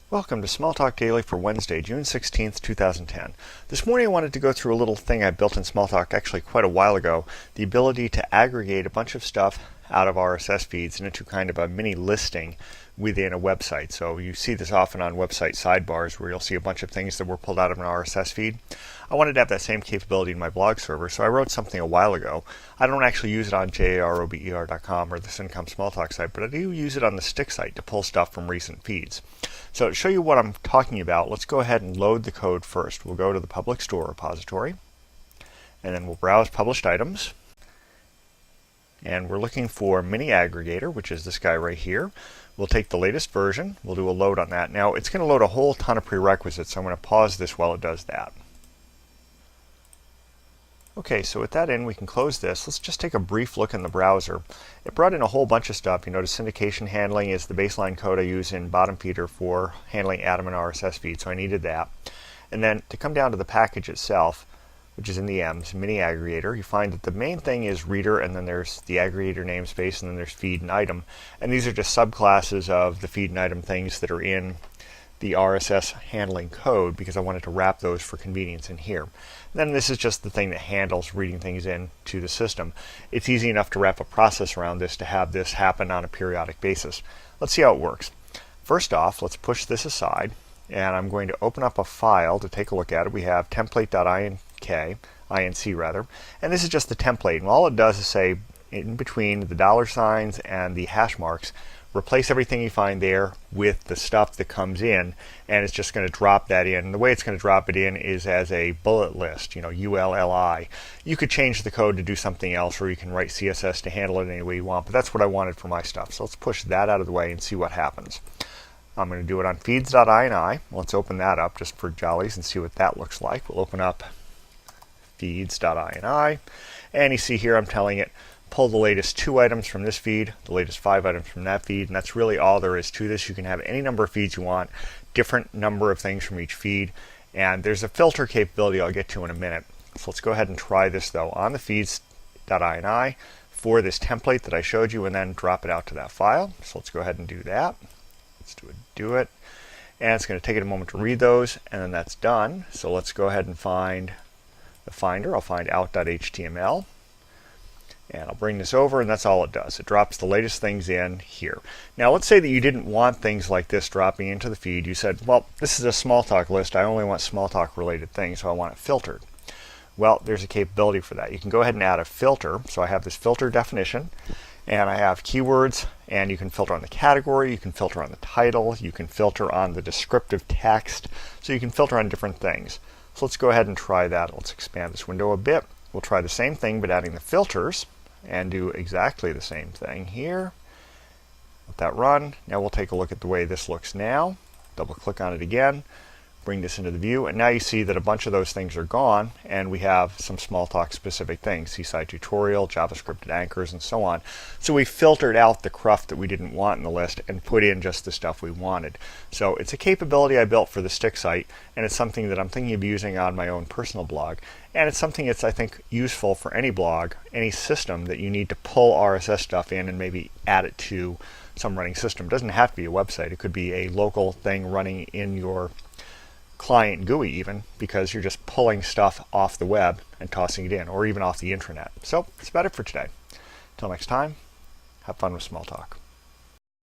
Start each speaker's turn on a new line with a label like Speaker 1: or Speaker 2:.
Speaker 1: Welcome to Smalltalk Daily for Wednesday, June 16th, 2010. This morning I wanted to go through a little thing I built in Smalltalk actually quite a while ago, the ability to aggregate a bunch of stuff out of RSS feeds into kind of a mini listing within a website. So you see this often on website sidebars where you'll see a bunch of things that were pulled out of an RSS feed. I wanted to have that same capability in my blog server, so I wrote something a while ago. I don't actually use it on jarober.com or the Syncom Smalltalk site, but I do use it on the Stick site to pull stuff from recent feeds. So to show you what I'm talking about, let's go ahead and load the code first. We'll go to the public store repository, and then we'll browse published items. And we're looking for mini aggregator, which is this guy right here. We'll take the latest version. We'll do a load on that. Now, it's going to load a whole ton of prerequisites, so I'm going to pause this while it does that. Okay, so with that in, we can close this. Let's just take a brief look in the browser. It brought in a whole bunch of stuff. You notice syndication handling is the baseline code I use in Bottom Feeder for handling Atom and RSS feed, so I needed that. And then to come down to the package itself, which is in the M's, mini aggregator, you find that the main thing is reader, and then there's the aggregator namespace, and then there's feed and item. And these are just subclasses of the feed and item things that are in the RSS handling code because I wanted to wrap those for convenience in here. And then this is just the thing that handles reading things into the system. It's easy enough to wrap a process around this to have this happen on a periodic basis. Let's see how it works. First off, let's push this aside, and I'm going to open up a file to take a look at it. We have template.inc, and this is just the template. And all it does is say in between the dollar signs and the hash marks, replace everything you find there with the stuff that comes in, and it's just going to drop that in. And the way it's going to drop it in is as a bullet list, ULLI. You could change the code to do something else, or you can write CSS to handle it any way you want, but that's what I wanted for my stuff. So let's push that out of the way and see what happens. I'm going to do it on feeds.ini. Let's open that up just for jollies and see what that looks like. We'll open up feeds.ini, and you see here I'm telling it pull the latest 2 items from this feed, the latest 5 items from that feed, and that's really all there is to this. You can have any number of feeds you want, different number of things from each feed, and there's a filter capability I'll get to in a minute. So let's go ahead and try this though on the feeds.ini for this template that I showed you, and then drop it out to that file. So let's go ahead and do that. Let's do it. And it's going to take it a moment to read those, and then that's done. So let's go ahead and find the finder. I'll find out.html. And I'll bring this over, and that's all it does. It drops the latest things in here. Now, let's say that you didn't want things like this dropping into the feed. You said, well, this is a Smalltalk list. I only want Smalltalk related things, so I want it filtered. Well, there's a capability for that. You can go ahead and add a filter. So I have this filter definition, and I have keywords, and you can filter on the category, you can filter on the title, you can filter on the descriptive text, so you can filter on different things. So let's go ahead and try that. Let's expand this window a bit. We'll try the same thing, but adding the filters, and do exactly the same thing here. Let that run. Now we'll take a look at the way this looks now. Double click on it again, bring this into the view, and now you see that a bunch of those things are gone, and we have some Smalltalk specific things, Seaside Tutorial, JavaScripted anchors, and so on. So we filtered out the cruft that we didn't want in the list and put in just the stuff we wanted. So it's a capability I built for the Stick site, and it's something that I'm thinking of using on my own personal blog. And it's something that's, I think, useful for any blog, any system that you need to pull RSS stuff in and maybe add it to some running system. It doesn't have to be a website. It could be a local thing running in your client GUI even, because you're just pulling stuff off the web and tossing it in, or even off the intranet. So that's about it for today. Until next time, have fun with Smalltalk.